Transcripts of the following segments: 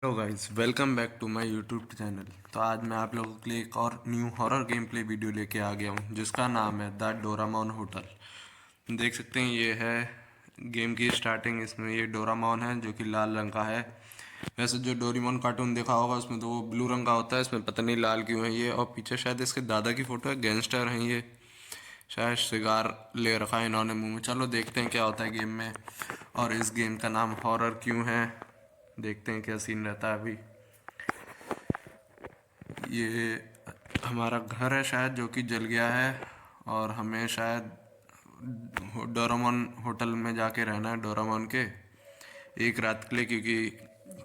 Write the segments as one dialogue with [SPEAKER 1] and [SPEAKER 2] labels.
[SPEAKER 1] Hello guys, welcome back to my YouTube channel. तो आज मैं आप लोगों के लिए एक और new horror game play video लेके आ गया हूँ जिसका नाम है द डोरामोन होटल। देख सकते हैं ये है गेम की स्टार्टिंग। इसमें ये डोरामोन है जो कि लाल रंग का है। वैसे जो डोरेमोन कार्टून देखा होगा उसमें तो वो ब्लू रंग का होता है, इसमें पता नहीं लाल क्यों है ये। और पीछे शायद इसके दादा की फोटो है, गैंगस्टर हैं ये। शायद सिगार ले रखा है इन्होंने मुंह में। चलो देखते हैं क्या होता है गेम में। और इस गेम का नाम हॉरर क्यों है, देखते हैं क्या सीन रहता है अभी। ये हमारा घर है शायद जो कि जल गया है, और हमें शायद डोरामोन होटल में जाके रहना है डोरामोन के एक रात के लिए, क्योंकि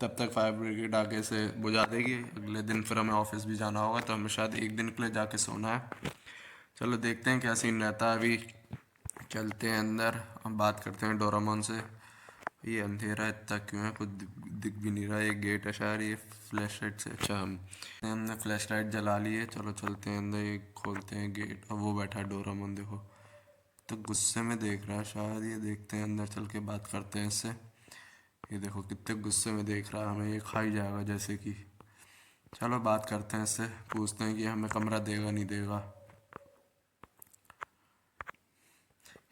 [SPEAKER 1] तब तक फायर ब्रिगेड आके से बुझा देगी। अगले दिन फिर हमें ऑफिस भी जाना होगा, तो हमें शायद एक दिन के लिए जाके सोना है। चलो देखते हैं क्या सीन रहता है अभी। चलते हैं अंदर, हम बात करते हैं डोरामोन से। ये अंधेरा इतना क्यों है, कुछ दिख भी नहीं रहा। ये गेट है शायद, ये फ्लैश लाइट से। अच्छा, हमने फ्लैश लाइट जला ली है। चलो चलते हैं अंदर, ये खोलते हैं गेट। और वो बैठा है डोरामोन, देखो तो गुस्से में देख रहा है शायद। ये देखते हैं अंदर चल के, बात करते हैं इससे। ये देखो कितने गुस्से में देख रहा है, हमें ये खा ही जाएगा जैसे कि। चलो बात करते हैं इससे, पूछते हैं कि हमें कमरा देगा नहीं देगा।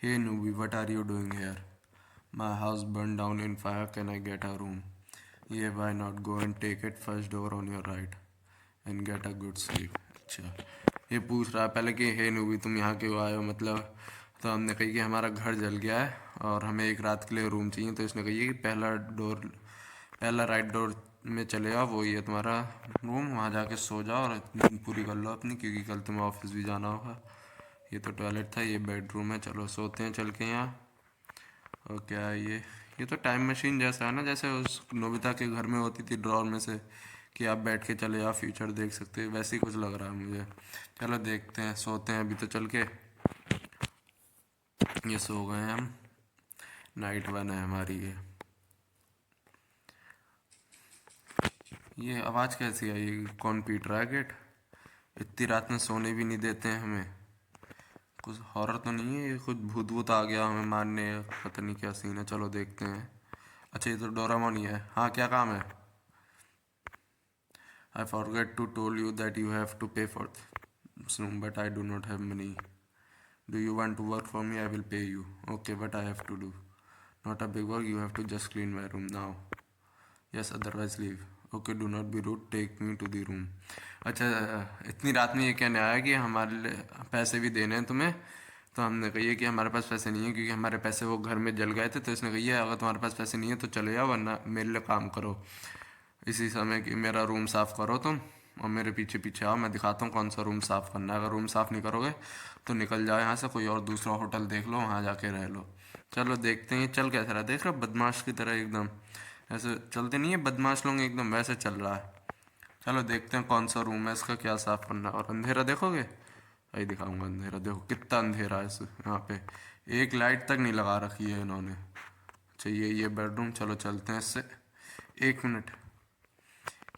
[SPEAKER 1] Hey noobie, what are you doing here? My house burn down in fire, can I get a room? ये why not go and take it first door on your right and get a good sleep. अच्छा, ये पूछ रहा है पहले कि हे noobie तुम यहाँ क्यों आए हो, मतलब। तो हमने कही कि हमारा घर जल गया है और हमें एक रात के लिए रूम चाहिए। तो इसने कही कि पहला राइट डोर में चले आओ, वो ये तुम्हारा रूम, वहाँ जाके सो जाओ और नींद पूरी कर लो अपनी, क्योंकि कल तुम्हें ऑफिस भी जाना होगा। ये तो टॉयलेट था, ये बेडरूम है। चलो सोते हैं चल के यहाँ। और क्या है ये तो टाइम मशीन जैसा है ना, जैसे उस नोबिता के घर में होती थी ड्रॉर में से, कि आप बैठ के चले आप फ्यूचर देख सकते हैं, वैसे ही कुछ लग रहा है मुझे। चलो देखते हैं, सोते हैं अभी तो चल के। ये सो गए हैं हम, नाइट वन है हमारी ये। ये आवाज़ कैसी आई, कौन पीट रहा है गेट? इतनी रात में सोने भी नहीं देते हैं हमें। कुछ हॉरर तो नहीं है ये, कुछ भूत भूत आ गया हमें मारने, पता नहीं क्या सीन है। चलो देखते हैं। अच्छा, ये तो डोरामोन ही है। हाँ, क्या काम है? I forgot to told you that you have to pay for this room, but I do not have money. Do you want to work for me? I will pay you. Okay, but I have to do. Not a big work, you have to just clean my room now. Yes, otherwise leave. Okay, do not be rude, take me to the room. अच्छा, इतनी रात में ये कहने आया कि हमारे पैसे भी देने हैं तुम्हें। तो हमने कही कि हमारे पास पैसे नहीं है, क्योंकि हमारे पैसे वो घर में जल गए थे। तो इसने कही है अगर तुम्हारे पास पैसे नहीं है तो चले जाओ, वरना मेरे लिए काम करो इसी समय कि मेरा रूम साफ़ करो तुम, और मेरे पीछे पीछे आओ, मैं दिखाता हूँ कौन सा रूम साफ़ करना है। अगर रूम साफ़ नहीं करोगे तो निकल जाओ यहाँ से, कोई और दूसरा होटल देख लो, वहाँ जाके रह लो। चलो देखते हैं चल कैसा रहा। देख रहे हो, बदमाश की तरह एकदम ऐसे चलते नहीं है बदमाश लोग, एकदम वैसे चल रहा है। चलो देखते हैं कौन सा रूम है, इसका क्या साफ़ करना है। और अंधेरा देखोगे? वही दिखाऊंगा अंधेरा, देखो कितना अंधेरा है इस यहाँ पे। एक लाइट तक नहीं लगा रखी है इन्होंने। अच्छा, ये बेडरूम, चलो चलते हैं इससे। एक मिनट,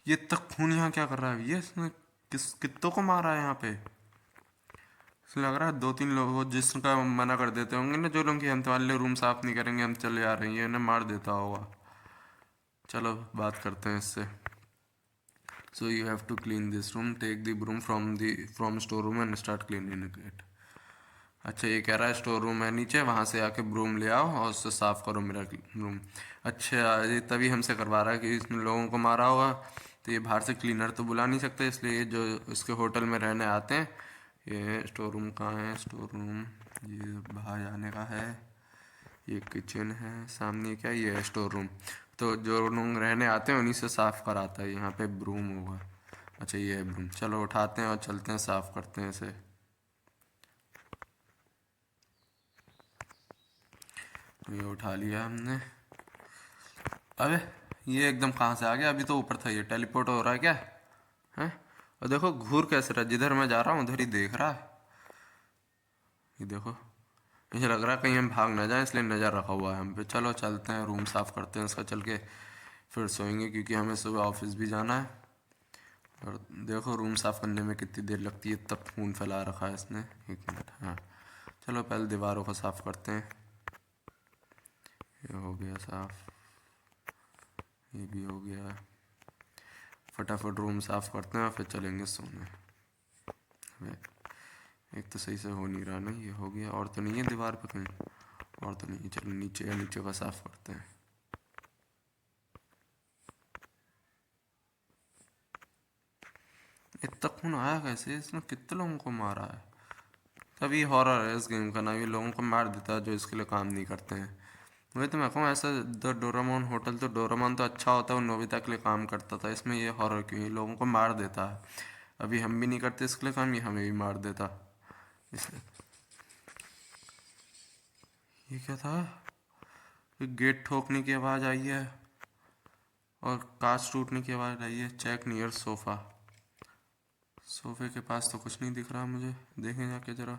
[SPEAKER 1] ये तक खून यहाँ क्या कर रहा है ये? इसने कित्तों को मारा है यहाँ पे? इसलिए लग रहा है दो तीन लोग हो जिसका मना कर देते होंगे ना, जो लोग कि हम तुम्हारे लिए रूम साफ नहीं करेंगे, हम चले आ रहे हैं, ये इन्हें मार देता होगा। चलो बात करते हैं इससे। So you have to clean this room, take the broom from store room and start cleaning it. अच्छा, ये कह रहा है स्टोर रूम है नीचे, वहाँ से आके ब्रूम ले आओ और उससे साफ़ करो मेरा रूम। अच्छा, ये तभी हमसे करवा रहा है कि इसने लोगों को मारा होगा, तो ये बाहर से क्लीनर तो बुला नहीं सकते, इसलिए ये जो इसके होटल में रहने आते हैं। ये स्टोर रूम कहाँ है? स्टोर रूम ये बाहर जाने का है। ये किचन है सामने, क्या ये है स्टोर रूम। तो जो लोग रहने आते हैं उन्हीं से साफ़ कराता है, यहाँ पे ब्रूम होगा। अच्छा, ये है ब्रूम। चलो उठाते हैं और चलते हैं, साफ़ करते हैं इसे। ये उठा लिया हमने। अबे, ये एकदम कहाँ से आ गया? अभी तो ऊपर था, ये टेलीपोर्ट हो रहा है क्या? हैं? और देखो घूर कैसे रहा, जिधर मैं जा रहा हूँ उधर ही देख रहा है। ये देखो, मुझे लग रहा है कहीं हम भाग ना जाए, इसलिए नज़र रखा हुआ है हम पे। चलो चलते हैं, रूम साफ़ करते हैं इसका चल के, फिर सोएंगे, क्योंकि हमें सुबह ऑफिस भी जाना है। और देखो रूम साफ़ करने में कितनी देर लगती है, तब खून फैला रखा है इसने। एक मिनट, हाँ। चलो पहले दीवारों को साफ़ करते हैं। ये हो गया साफ़, ये भी हो गया। फटाफट रूम साफ़ करते हैं और फिर चलेंगे सोने। एक तो सही से हो नहीं रहा ना, ये हो गया। और तो नहीं है दीवार पे कहीं? और तो नहीं है। चलो नीचे या नीचे का साफ़ करते हैं। इतना खून आया कैसे? इसने कितने लोगों को मारा है? तभी हॉरर है इस गेम का ना, ये लोगों को मार देता है जो इसके लिए काम नहीं करते हैं। वही तो मैं कहूँ, ऐसा द डोरामोन होटल, तो डोरामोन तो अच्छा होता है, वो नोबिता के लिए काम करता था। इसमें ये हॉरर क्यों? ये लोगों को मार देता है। अभी हम भी नहीं करते इसके लिए काम, ये हमें भी मार देता। इसलिए ये क्या था? ये गेट ठोकने की आवाज़ आई है और कांच टूटने की आवाज़ आई है। Check near sofa. सोफे के पास तो कुछ नहीं दिख रहा मुझे, देखें जाके ज़रा।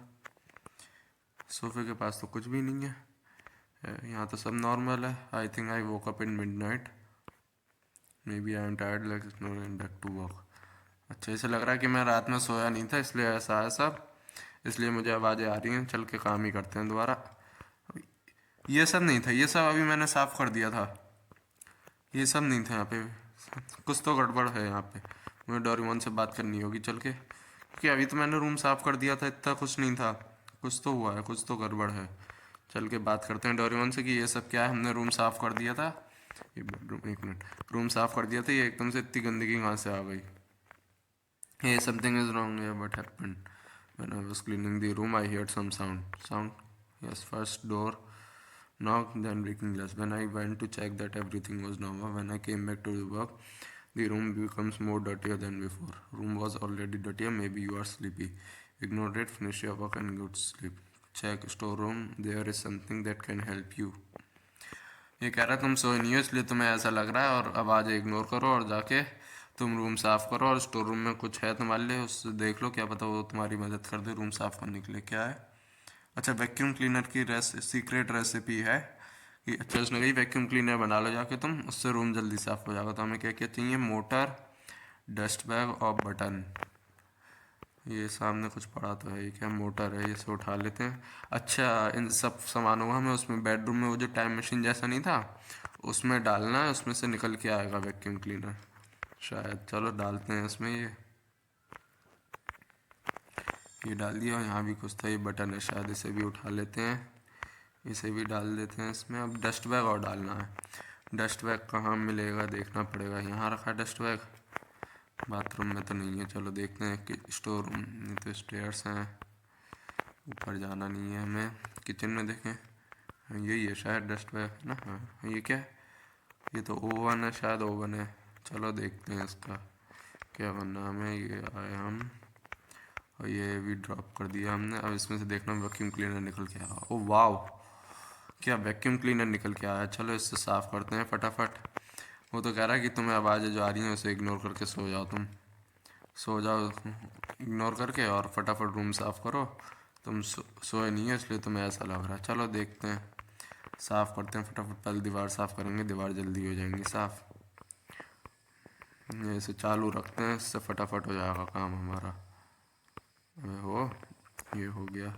[SPEAKER 1] सोफे के पास तो कुछ भी नहीं है। यहाँ तो सब नॉर्मल है। I think I woke up in midnight, maybe I am tired like and back to work. अच्छा, इसे लग रहा है कि मैं रात में सोया नहीं था, इसलिए ऐसा है सब। इसलिए मुझे आवाज़ें आ रही हैं। चल के काम ही करते हैं दोबारा। ये सब नहीं था, ये सब अभी मैंने साफ़ कर दिया था। ये सब नहीं था यहाँ पे। कुछ तो गड़बड़ है यहाँ पे। मुझे डोरेमोन से बात करनी होगी चल के, क्योंकि अभी तो मैंने रूम साफ़ कर दिया था, इतना कुछ नहीं था। कुछ तो हुआ है, कुछ तो गड़बड़ है। चल के बात करते हैं डोरेमोन से कि ये सब क्या है। हमने रूम साफ़ कर दिया था, ये बेडरूम, एक मिनट, रूम साफ़ कर दिया था, ये एकदम से इतनी गंदगी कहाँ से आ गई? Hey, something is wrong here. What happened? When I was cleaning the room, I heard some sound. Sound? Yes, first door knock, then breaking glass. When I went to check that everything was normal, when I came back to the work, the room becomes more dirtier than before. Room was already dirtier. Maybe you are sleepy. Ignore it. Finish your work and go to sleep. Check storeroom. There is something that can help you. ये कह रहा तुम सोए नहीं हो इसलिए तुम्हें ऐसा लग रहा है, और आवाज़ इग्नोर करो और जाके तुम रूम साफ़ करो, और स्टोर रूम में कुछ है तुम्हारे लिए, उससे देख लो, क्या पता वो तुम्हारी मदद कर दे रूम साफ़ करने के लिए। क्या है? अच्छा, वैक्यूम क्लीनर की सीक्रेट रेसिपी है कि, अच्छा उसने कही वैक्यूम क्लीनर बना लो जाके तुम, उससे रूम जल्दी साफ़ हो जाएगा। तो हमें क्या क्या चाहिए? मोटर, डस्ट बैग और बटन। ये सामने कुछ पड़ा तो है, ये क्या? मोटर है, इसे उठा लेते हैं। अच्छा, इन सब सामानों को हमें उसमें बेडरूम में वो जो टाइम मशीन जैसा नहीं था, उसमें डालना है, उसमें से निकल के आएगा वैक्यूम क्लीनर शायद। चलो डालते हैं इसमें। ये डाल दिया। और यहाँ भी कुछ था, ये बटन है शायद, इसे भी उठा लेते हैं, इसे भी डाल देते हैं इसमें। अब डस्ट बैग और डालना है। डस्ट बैग कहाँ मिलेगा देखना पड़ेगा। यहाँ रखा है डस्ट बैग, बाथरूम में तो नहीं है। चलो देखते हैं कि स्टोर रूम, नहीं तो स्टेयर्स हैं, ऊपर जाना नहीं है हमें। किचन में देखें, हाँ, यही है शायद डस्ट बैग ना। हाँ, ये क्या है? ये तो ओवन है शायद, ओवन है। चलो देखते हैं इसका क्या बनना है हमें। ये आए हम, और ये भी ड्रॉप कर दिया हमने। अब इसमें से देखना वैक्यूम क्लीनर निकल के आया। ओ वाह, क्या वैक्यूम क्लीनर निकल के आया। चलो इससे साफ़ करते हैं फटाफट। वो तो कह रहा है कि तुम्हें आवाज़ें जो आ रही हैं उसे इग्नोर करके सो जाओ। तुम सो जाओ इग्नोर करके, और फटाफट रूम साफ़ करो। तुम सोए नहीं है इसलिए तुम्हें ऐसा लग रहा है। चलो देखते हैं, साफ़ करते हैं फटाफट। पहले दीवार साफ़ करेंगे, दीवार जल्दी हो जाएंगी साफ़। ऐसे चालू रखते हैं, इससे फटाफट हो जाएगा काम हमारा। हो, ये हो गया।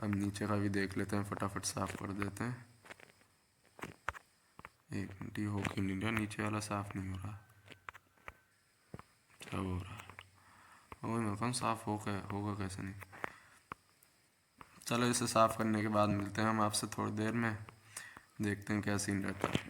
[SPEAKER 1] अब नीचे का भी देख लेते हैं, फटाफट साफ़ कर देते हैं। एक मिनट, ये हो क्यों नहीं रहा? नीचे वाला साफ़ नहीं हो रहा, क्या हो रहा है? वही मैं कहूँ, साफ़ होगा कैसे नहीं। चलो इसे साफ़ करने के बाद मिलते हैं हम आपसे थोड़ी देर में, देखते हैं क्या सीन रहता है।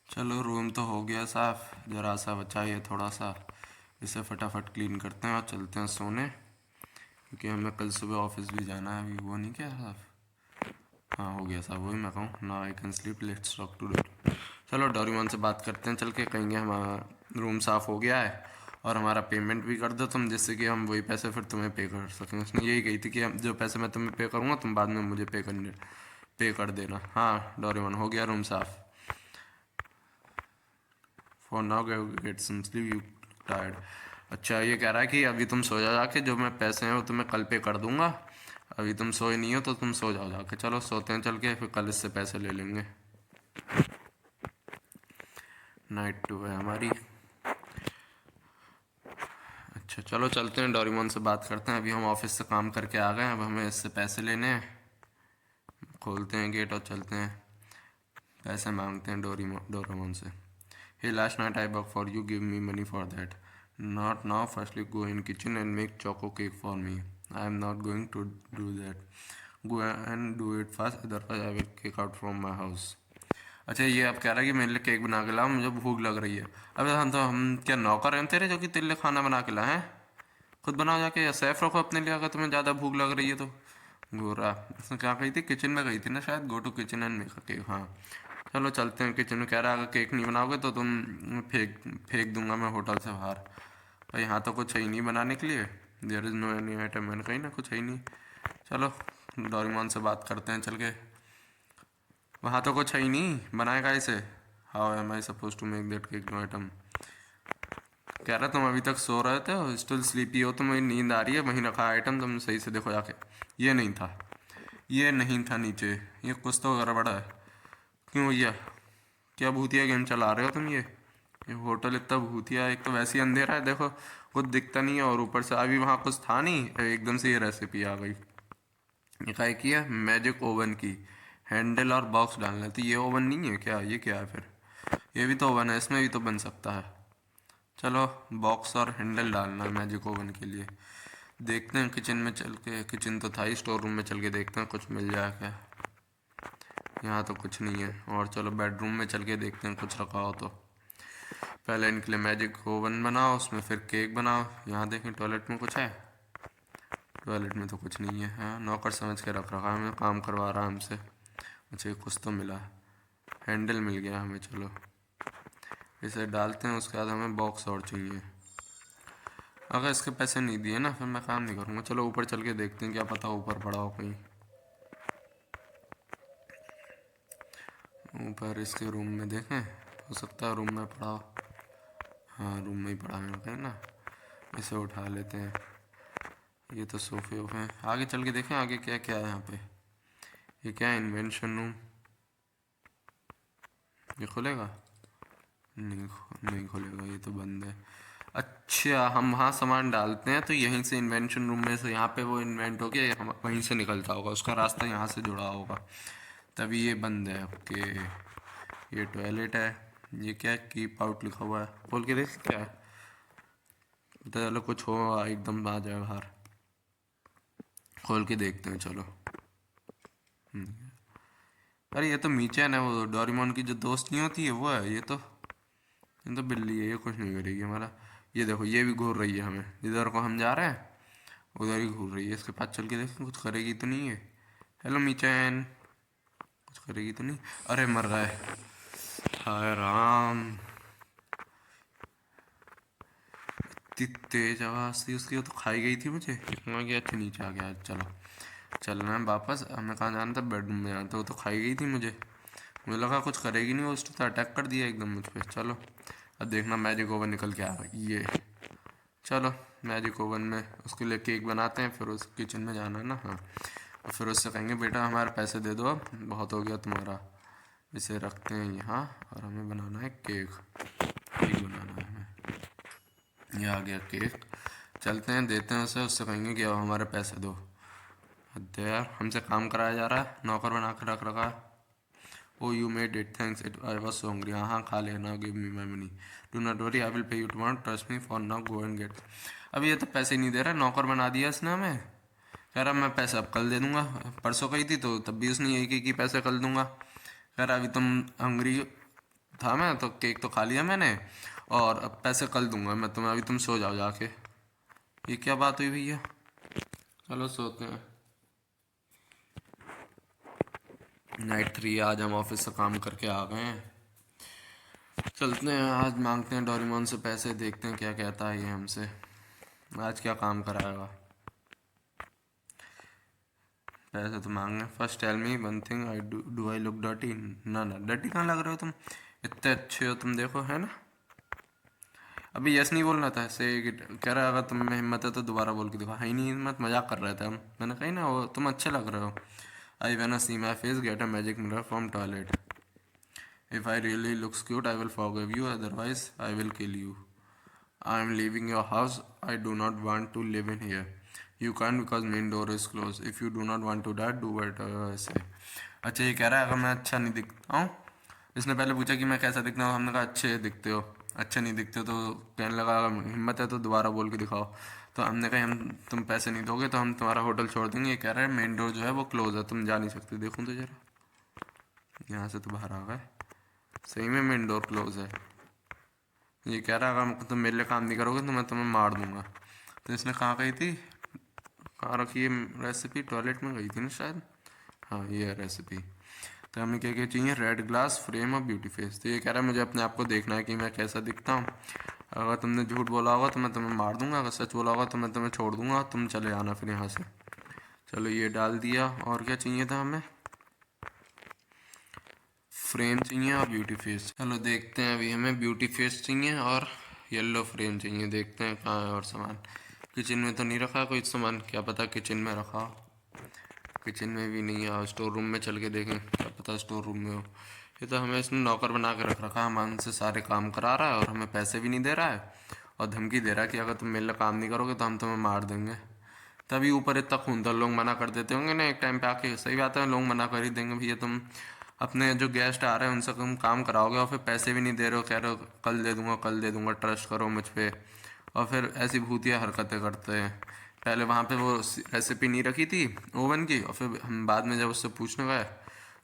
[SPEAKER 1] चलो रूम तो हो गया साफ़, ज़रा सा बचा ये थोड़ा सा, इसे फटाफट क्लीन करते हैं और चलते हैं सोने, क्योंकि हमें कल सुबह ऑफिस भी जाना है। अभी वो नहीं किया साफ़? हाँ हो गया साहब, वही मैं कहूँ। ना I can sleep, let's talk to Dory. चलो डोरेमोन से बात करते हैं चल के, कहेंगे हमारा रूम साफ़ हो गया है और हमारा पेमेंट भी कर दो तुम, जिससे कि हम वही पैसे फिर तुम्हें पे कर सकें। उसने यही कही थी कि हम जो पैसे मैं तुम्हें पे करूँगा तुम बाद में मुझे पे कर देना। हाँ डोरेमोन, हो गया रूम साफ़। For now get some sleep, you tired. अच्छा ये कह रहा है कि अभी तुम सो जाओ जाके, जो मैं पैसे हैं वो तुम्हें कल पे कर दूंगा, अभी तुम सोए नहीं हो तो तुम सो जाओ जाके। चलो सोते हैं चल के, फिर कल इससे पैसे ले लेंगे। नाइट 2 है हमारी। अच्छा चलो चलते हैं, डोरेमोन से बात करते हैं। अभी हम ऑफिस से काम करके आ गए हैं, अब हमें इससे पैसे लेने हैं। खोलते हैं गेट और चलते हैं, पैसे मांगते हैं डोरेमोन से। Hey last night I work for you, give me money for that. Not now, firstly go in kitchen and make choco cake for me. I am not going to do that, go and do it fast, otherwise I will kick out from my house. अच्छा ये आप कह रहा है कि मेरे लिए cake बना के लाओ, मुझे भूख लग रही है। अबे हम क्या नौकर हैं तेरे जो कि तेरे लिए खाना बना के लाए हैं? खुद बनाओ जाके, या सेफ रखो अपने लिए अगर तुम्हें ज़्यादा भूख लग रही है तो। गोरा, उसने क्या कही थी? किचन में गई थी ना शायद, go to kitchen and make a cake. हाँ चलो चलते हैं किचन में। कह रहा है अगर केक नहीं बनाओगे तो तुम फेंक फेंक दूंगा मैं होटल से बाहर। भाई यहाँ तो कुछ है ही नहीं बनाने के लिए, there is no any item. मैंने कही ना कुछ है ही नहीं। चलो डोरेमोन से बात करते हैं चल के। वहाँ तो कुछ है ही नहीं, बनाएगा इसे। How am I suppose to make that cake no item. कह रहा तुम अभी तक सो रहे थे, स्टिल स्लीपी हो, तुम्हें नींद आ रही है, वहीं रखा आइटम, तुम सही से देखो जाके। ये नहीं था, ये नहीं था नीचे, ये कुछ तो गड़बड़ है। क्यों भैया, क्या भूतिया गेम चला रहे हो तुम? ये होटल इतना भूतिया, एक तो वैसे ही अंधेरा है देखो, कुछ दिखता नहीं है, और ऊपर से अभी वहाँ कुछ था नहीं, एकदम से ये रेसिपी आ गई। ये क्या किया? मैजिक ओवन की हैंडल और बॉक्स डालना है, तो ये ओवन नहीं है क्या? ये क्या है फिर? ये भी तो ओवन है, इसमें भी तो बन सकता है। चलो बॉक्स और हैंडल डालना है मैजिक ओवन के लिए। देखते हैं किचन में चल के, किचन तो था ही, स्टोर रूम में चल के देखते हैं कुछ मिल जाए क्या। यहाँ तो कुछ नहीं है। और चलो बेडरूम में चल के देखते हैं कुछ रखा हो तो। पहले इनके लिए मैजिक ओवन बनाओ, उसमें फिर केक बनाओ। यहाँ देखें टॉयलेट में कुछ है? टॉयलेट में तो कुछ नहीं है। हाँ नौकर समझ के रख रखा है, हमें काम करवा रहा है हमसे। अच्छा कुछ तो मिला, हैंडल मिल गया हमें। चलो इसे डालते हैं, उसके बाद हमें बॉक्स और चाहिए। अगर इसके पैसे नहीं दिए ना फिर मैं काम नहीं करूँगा। चलो ऊपर चल के देखते हैं, क्या पता ऊपर पड़ा हो कहीं। ऊपर इसके रूम में देखें, हो सकता है रूम में पड़ा हो। हाँ रूम में ही पड़ा है कहीं ना, इसे उठा लेते हैं। ये तो सोफे वोफे हैं, आगे चल के देखें आगे क्या क्या है यहाँ पे। ये क्या है? Invention room. ये खुलेगा? नहीं खुलेगा, ये तो बंद है। अच्छा हम वहाँ सामान डालते हैं तो यहीं से इन्वेंशन रूम में से यहाँ पे वो इन्वेंट होके हम वहीं से निकलता होगा, उसका रास्ता यहाँ से जुड़ा होगा, तभी ये बंद है। ओके ये टॉयलेट है। ये क्या है? कीप आउट लिखा हुआ है, खोल के देख क्या है। पता चलो कुछ हो एकदम आ जाए बाहर, खोल के देखते हैं चलो। अरे ये तो मीचैन है, वो डोरेमोन की जो दोस्त नहीं होती है वो है। ये तो बिल्ली है, ये कुछ नहीं करेगी हमारा। ये देखो ये भी घूर रही है हमें, जिधर को हम जा रहे हैं उधर ही घूर रही है। इसके पास चल के देखें कुछ करेगी तो नहीं है। हेलो मीचैन, कुछ करेगी तो नहीं? अरे मर रहा है, हाय राम। इतनी तेज आवाज़ थी उसकी, वो तो खाई गई थी मुझे। मैं गया अच्छा नीचे आ गया। चलो चलना है वापस, हमें कहाँ जाना था? बेडरूम में जाना था। वो तो खाई गई थी मुझे लगा कुछ करेगी नहीं, वो उसने तो अटैक कर दिया एकदम मुझ पर। चलो अब देखना मैजिक ओवन निकल के आएगा ये। चलो मैजिक ओवन में उसके लिए केक बनाते हैं, फिर उस किचन में जाना है ना। हाँ और फिर उससे कहेंगे बेटा हमारे पैसे दे दो, अब बहुत हो गया तुम्हारा। इसे रखते हैं यहाँ, और हमें बनाना है केक। केक बनाना है हमें। ये आ गया केक। चलते हैं देते हैं उसे, उससे कहेंगे कि अब हमारे पैसे दो। अरे यार हमसे काम कराया जा रहा है, नौकर बना कर रख रखा है। Oh you made it, thanks, it I was so hungry. हाँ हाँ खा लेना, give me my money, do not worry, I will pay you tomorrow, trust me, for now go and get. अभी ये तो पैसे नहीं दे रहा, नौकर बना दिया इसने हमें। कह रहा मैं पैसे अब कल दे दूंगा। परसों कही थी तो तब भी उसने यही कही कि पैसे कल दूंगा। कह रहा अभी तुम हंग्री था मैं तो केक तो खा लिया मैंने, और अब पैसे कल दूंगा मैं तुम्हें, अभी तुम सो जाओ जाके। ये क्या बात हुई भैया? चलो सोते हैं। नाइट 3, आज हम ऑफिस से काम करके आ गए हैं। चलते हैं आज मांगते हैं डोरेमोन से पैसे, देखते हैं क्या कहता है ये हमसे, आज क्या काम कराएगा। पैसे तो मांगने। First tell me one thing, I do I look dirty? ना ना डर्टी कहाँ लग रहे हो तुम, इतने अच्छे हो तुम, देखो है ना। अभी यस नहीं बोलना था, ऐसे कह रहा अगर तुम में हिम्मत है तो दोबारा बोल के दिखा। है ही नहीं हिम्मत, मजाक कर रहे थे हम। मैंने कही ना वो तुम अच्छे लग रहे हो। I want see my face get a magic mirror from toilet. If I really looks cute I will forgive you, otherwise I will kill you. I am living your house, I do not want to live in here. You can because main door is close. If you do not want to that do bet ऐसे। अच्छा ये कह रहा है अगर मैं अच्छा नहीं दिखता हूँ, इसने पहले पूछा कि मैं कैसा दिखता हूँ, हमने कहा अच्छे दिखते हो। अच्छे नहीं दिखते हो तो कहने लगा अगर हिम्मत है तो दोबारा बोल के दिखाओ। तो हमने कहा हम तुम पैसे नहीं दोगे तो हम तुम्हारा होटल छोड़ देंगे। ये कह रहा है मेन डोर जो है वो क्लोज है, तुम जा नहीं सकते। देखूँ तो जरा, यहाँ से तो बाहर आ गए, सही में मेन डोर क्लोज है। ये कह रहा है अगर तुम मेरे लिए काम नहीं करोगे तो मैं तुम्हें मार दूंगा। तो इसने कहाँ गई थी, कहाँ रखी है रेसिपी, टॉयलेट में गई थी ना शायद। हाँ ये है रेसिपी। तो हमें क्या क्या चाहिए, रेड ग्लास फ्रेम और ब्यूटी फेस। तो ये कह रहा है मुझे अपने आप को देखना है कि मैं कैसा दिखता हूँ। अगर तुमने झूठ बोला होगा तो मैं तुम्हें मार दूंगा, अगर सच बोला होगा तो मैं तुम्हें छोड़ दूंगा, तुम चले आना फिर यहाँ से। चलो ये डाल दिया। और क्या चाहिए था हमें, फ्रेम चाहिए और ब्यूटी फेस। चलो देखते हैं, अभी हमें ब्यूटी फेस चाहिए और येलो फ्रेम चाहिए। देखते हैं कहाँ है और सामान। किचन में तो नहीं रखा कोई सामान, क्या पता किचन में रखा हो। किचन में भी नहीं है, स्टोर रूम में चल के देखें, क्या पता स्टोर रूम में हो। ये तो हमें इसने नौकर बना के रख रखा है, हम हमसे सारे काम करा रहा है और हमें पैसे भी नहीं दे रहा है। और धमकी दे रहा है कि अगर तुम मेरे लिए काम नहीं करोगे तो हम तुम्हें मार देंगे। तभी ऊपर इतना खून था, लोग मना कर देते होंगे ना एक टाइम पे आके। सही बात है, लोग मना कर ही देंगे भैया, तुम अपने जो गेस्ट आ रहे हैं उनसे तुम काम कराओगे और फिर पैसे भी नहीं दे रहे हो, कह रहे हो कल दे दूंगा कल दे दूंगा, ट्रस्ट करो मुझ पे। और फिर ऐसी भूतिया हरकतें करते हैं। पहले वहाँ पे वो रेसिपी नहीं रखी थी ओवन की, और फिर हम बाद में जब उससे पूछने गए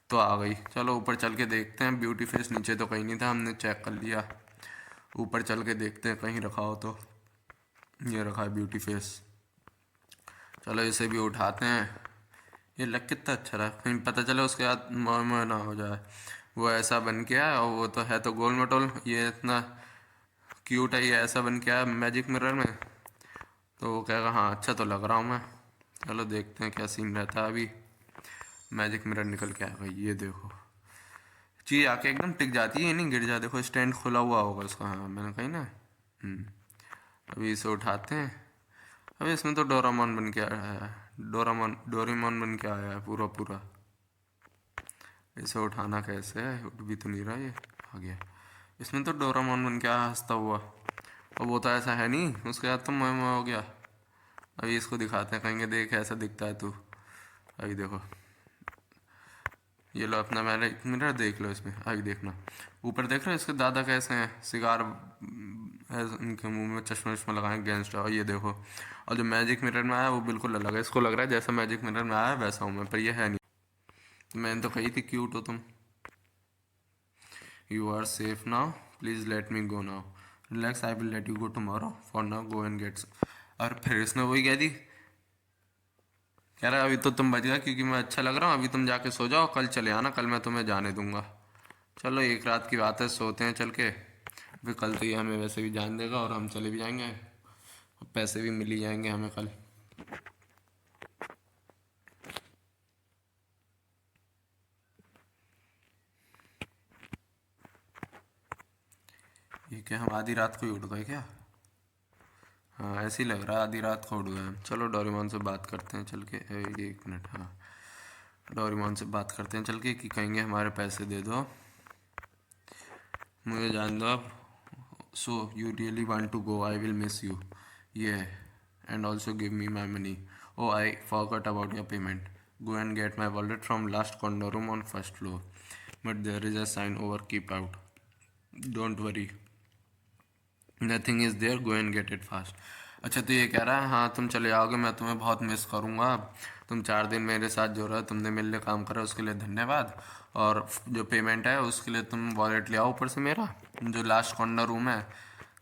[SPEAKER 1] तो आ गई। चलो ऊपर चल के देखते हैं, ब्यूटी फेस नीचे तो कहीं नहीं था, हमने चेक कर लिया। ऊपर चल के देखते हैं कहीं रखा हो तो। ये रखा है ब्यूटी फेस। चलो इसे भी उठाते हैं। ये लग कितना अच्छा रहा, कहीं पता चले उसके हाथ मोह ना हो जाए। वो ऐसा बन के आया और वो तो है तो गोल मटोल, ये इतना क्यूट है, ये ऐसा बन के आया मैजिक मिरर में। तो वो कहेगा हाँ अच्छा तो लग रहा हूँ मैं। चलो देखते हैं क्या सीन रहता है अभी। मैजिक मिरर निकल के आएगा, ये देखो चीज आके एकदम टिक जाती है, ये नहीं गिर जाती। देखो स्टैंड खुला हुआ होगा उसका, हाँ मैंने कही ना। हम्म, अभी इसे उठाते हैं। अभी इसमें तो डोरामोन बन के आया है, डोरेमोन बन के आया है पूरा पूरा। इसे उठाना कैसे है, उठ भी तो नहीं रहा ये। आ गया। इसमें तो डोरामोन बन के आया हंसता हुआ, और वो तो ऐसा है नहीं, उसके हाथ तो मोह हो गया। अभी इसको दिखाते हैं, कहेंगे देख ऐसा दिखता है तू। अभी देखो, ये लो अपना मैंने मिरर देख लो, इसमें अभी देखना। ऊपर देख रहे हो इसके दादा कैसे हैं, सिगार है उनके मुंह में, चश्मा वश्मा लगाए गैंगस्टर। और ये देखो, और जो मैजिक मिरर में आया वो बिल्कुल अलग है, इसको लग रहा है जैसा मैजिक मिरर में आया वैसा हूँ मैं, पर ये है नहीं। तो मैंने तो कही थी क्यूट हो तुम। You are safe now, please let me go now, relax I will let you go tomorrow, for now go and gets. और फिर इसने वही कह दी, कह रहा है अभी तो तुम बच गया क्योंकि मैं अच्छा लग रहा हूँ, अभी तुम जाके सो जाओ, कल चले आना, कल मैं तुम्हें जाने दूंगा। चलो एक रात की बात है, सोते हैं चल के। फिर कल तो ये हमें वैसे भी जान देगा और हम चले भी जाएंगे, पैसे भी मिल ही जाएंगे हमें कल। ये क्या हम आधी रात को ही उठ गए क्या। हाँ ऐसे ही लग रहा है आधी रात को उठ गए हम। चलो डोरेमोन से बात करते हैं चल के, एक मिनट। हाँ डोरेमोन से बात करते हैं चल के कि कहेंगे हमारे पैसे दे दो, मुझे जान दो अब। So you really want to go, I will miss you, ये and also give me my money. Oh I forgot about your payment, go and get my wallet from last corner room on first floor, but there is a sign over keep out, don't worry, nothing is there, go and get it fast. अच्छा तो ये कह रहा है हाँ तुम चले आओगे, मैं तुम्हें बहुत मिस करूँगा अब। तुम 4 दिन मेरे साथ जो रहा, तुमने मेरे लिए काम करा उसके लिए धन्यवाद। और जो पेमेंट है उसके लिए तुम वॉलेट ले आओ ऊपर से मेरा, जो लास्ट कॉर्नर रूम है।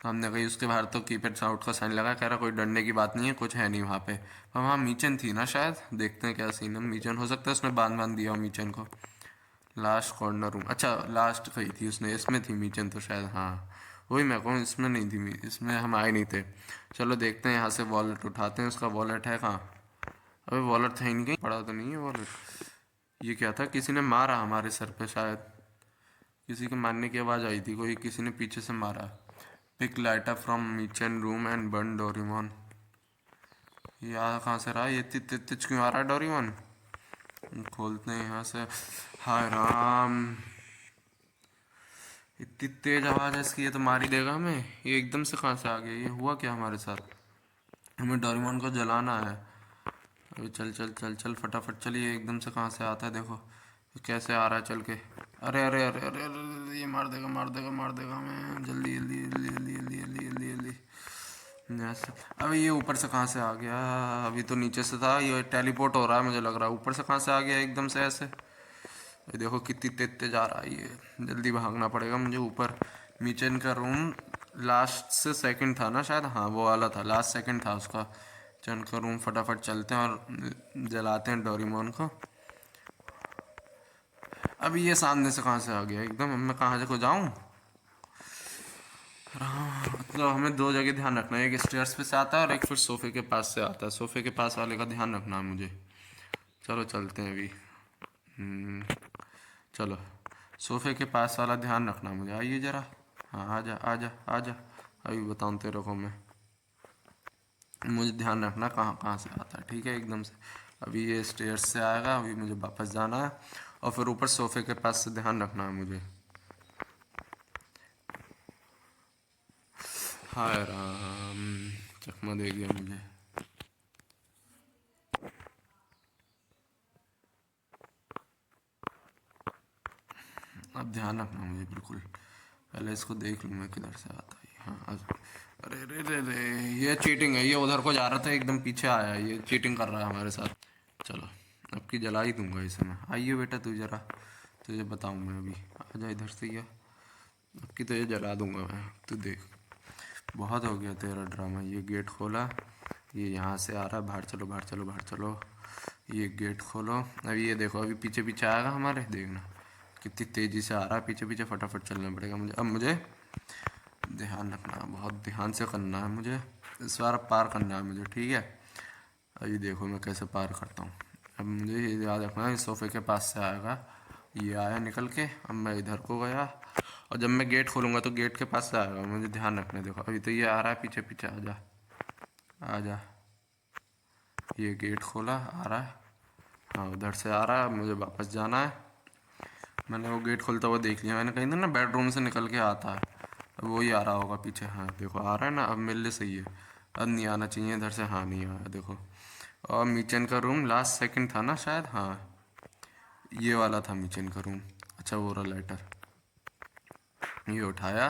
[SPEAKER 1] तो हमने कही उसके बाहर तो कीप इट आउट का साइन लगा, कह रहा कोई डरने की बात नहीं है, कुछ है नहीं वहाँ पे। पर वहाँ मीचन थी ना शायद, देखते हैं क्या सीन है। मीचन हो सकता है उसने बांध दिया हो मीचन को। लास्ट कॉर्नर रूम, अच्छा लास्ट कही थी उसने, इसमें थी मीचन तो शायद, हाँ वही मैं कहूँ, इसमें नहीं थी इसमें हम आए नहीं थे। चलो देखते हैं यहाँ से वॉलेट उठाते हैं, उसका वॉलेट है कहाँ। अबे वॉलेट था ही नहीं, कहीं पड़ा तो नहीं है वॉलेट। ये क्या था, किसी ने मारा हमारे सर पे शायद, किसी के मारने की आवाज़ आई थी, कोई किसी ने पीछे से मारा। Pick lighter from kitchen room and burn Doraemon. यहाँ कहाँ से रहा ये? तिच क्यों आ रहा है डोरेमोन? खोलते हैं यहाँ से। हाय राम, इतनी तेज आवाज है इसकी, ये तो मार ही देगा हमें। ये एकदम से कहाँ से आ गया? ये हुआ क्या हमारे साथ? हमें डोरेमोन को जलाना है। अभी चल चल चल चल फटाफट चलिए। एकदम से कहाँ से आता है देखो, ये कैसे आ रहा है चल के। अरे अरे अरे अरे अरे, अरे ये मार देगा मार देगा मार देगा हमें। जल्दी जल्दी जल्दी जल्दी जल्दी जल्दी जल्दी जल्दी। जैसे अभी ये ऊपर से कहाँ से आ गया? अभी तो नीचे से था, ये टेलीपोर्ट हो रहा है मुझे लग रहा है। ऊपर से कहाँ से आ गया एकदम से ऐसे? ये देखो कितनी तेज तेज आ रहा है ये। जल्दी भागना पड़ेगा मुझे ऊपर। मिचन का रूम लास्ट से सेकंड था ना शायद, हाँ वो वाला था, लास्ट सेकंड था उसका। चन का रूम फटाफट चलते हैं और जलाते हैं डोरेमोन को। अभी ये सामने से कहाँ से आ गया एकदम? अब मैं कहाँ को जाऊँ? मतलब हमें दो जगह ध्यान रखना है, एक स्टेयर्स पे से आता है और एक फिर सोफे के पास से आता है। सोफे के पास वाले का ध्यान रखना है मुझे। चलो चलते हैं अभी। चलो, सोफे के पास वाला ध्यान रखना मुझे। आइए जरा। हाँ आजा आजा आजा। अभी बताऊँ तेरे को मैं। मुझे ध्यान रखना कहाँ कहाँ से आता है, ठीक है एकदम से। अभी ये स्टेयर्स से आएगा, अभी मुझे वापस जाना है और फिर ऊपर सोफे के पास से ध्यान रखना है मुझे। हाय राम, चकमा दे गया मुझे। अब ध्यान रखना मुझे बिल्कुल। पहले इसको देख लूँ मैं किधर से आता है। हाँ अरे रे रे रे, ये चीटिंग है। ये उधर को जा रहा था एकदम पीछे आया, ये चीटिंग कर रहा है हमारे साथ। चलो अब की जला ही दूंगा इसे मैं। आइए बेटा तू जरा, तुझे बताऊँ मैं अभी। आजा इधर से ये, अब की तुझे जला दूंगा मैं, तू देख। बहुत हो गया तेरा ड्रामा। ये गेट खोला, ये यहाँ से आ रहा है। बाहर चलो बाहर चलो बाहर चलो। ये गेट खोलो। अभी ये देखो, अभी पीछे पीछे आएगा हमारे, देखना कितनी तेज़ी से आ रहा है पीछे पीछे। फटाफट चलना पड़ेगा मुझे। अब मुझे ध्यान रखना है, बहुत ध्यान से करना है मुझे। इस बार पार करना है मुझे, ठीक है। अभी देखो मैं कैसे पार करता हूँ। अब मुझे ये याद रखना है, इस सोफे के पास से आएगा। ये आया निकल के, अब मैं इधर को गया और जब मैं गेट खोलूँगा तो गेट के पास से आएगा। मुझे ध्यान रखना है। देखो अभी तो ये आ रहा है पीछे पीछे। आजा आजा। ये गेट खोला, आ रहा है। हाँ उधर से आ रहा है, मुझे वापस जाना है। मैंने वो गेट खोलता हुआ देख लिया। मैंने कहीं था ना बेडरूम से निकल के आता है, अब वही आ रहा होगा पीछे। हाँ देखो आ रहा है ना, अब मेरे लिए सही है। अब नहीं आना चाहिए इधर से। हाँ नहीं आया देखो। और मिचन का रूम लास्ट सेकंड था ना शायद, हाँ ये वाला था मिचन का रूम। अच्छा वो रहा लाइटर, ये उठाया,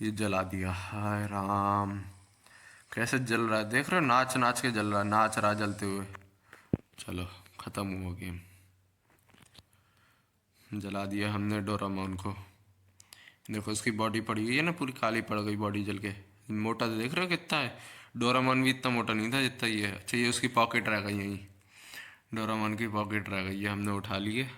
[SPEAKER 1] ये जला दिया। हाय राम, कैसे जल रहा है देख रहे हो? नाच नाच के जल रहा है, नाच रहा है जलते हुए। चलो ख़त्म हुआ गेम। जला दिया हमने डोरामोन को। देखो उसकी बॉडी पड़ी हुई है ना, पूरी काली पड़ गई बॉडी जल के। मोटा तो देख रहे हो कितना है? डोरामोन भी इतना मोटा नहीं था जितना ये है। अच्छा ये उसकी पॉकेट रह गई यहीं, डोरामोन की पॉकेट रह गई है, हमने उठा लिए।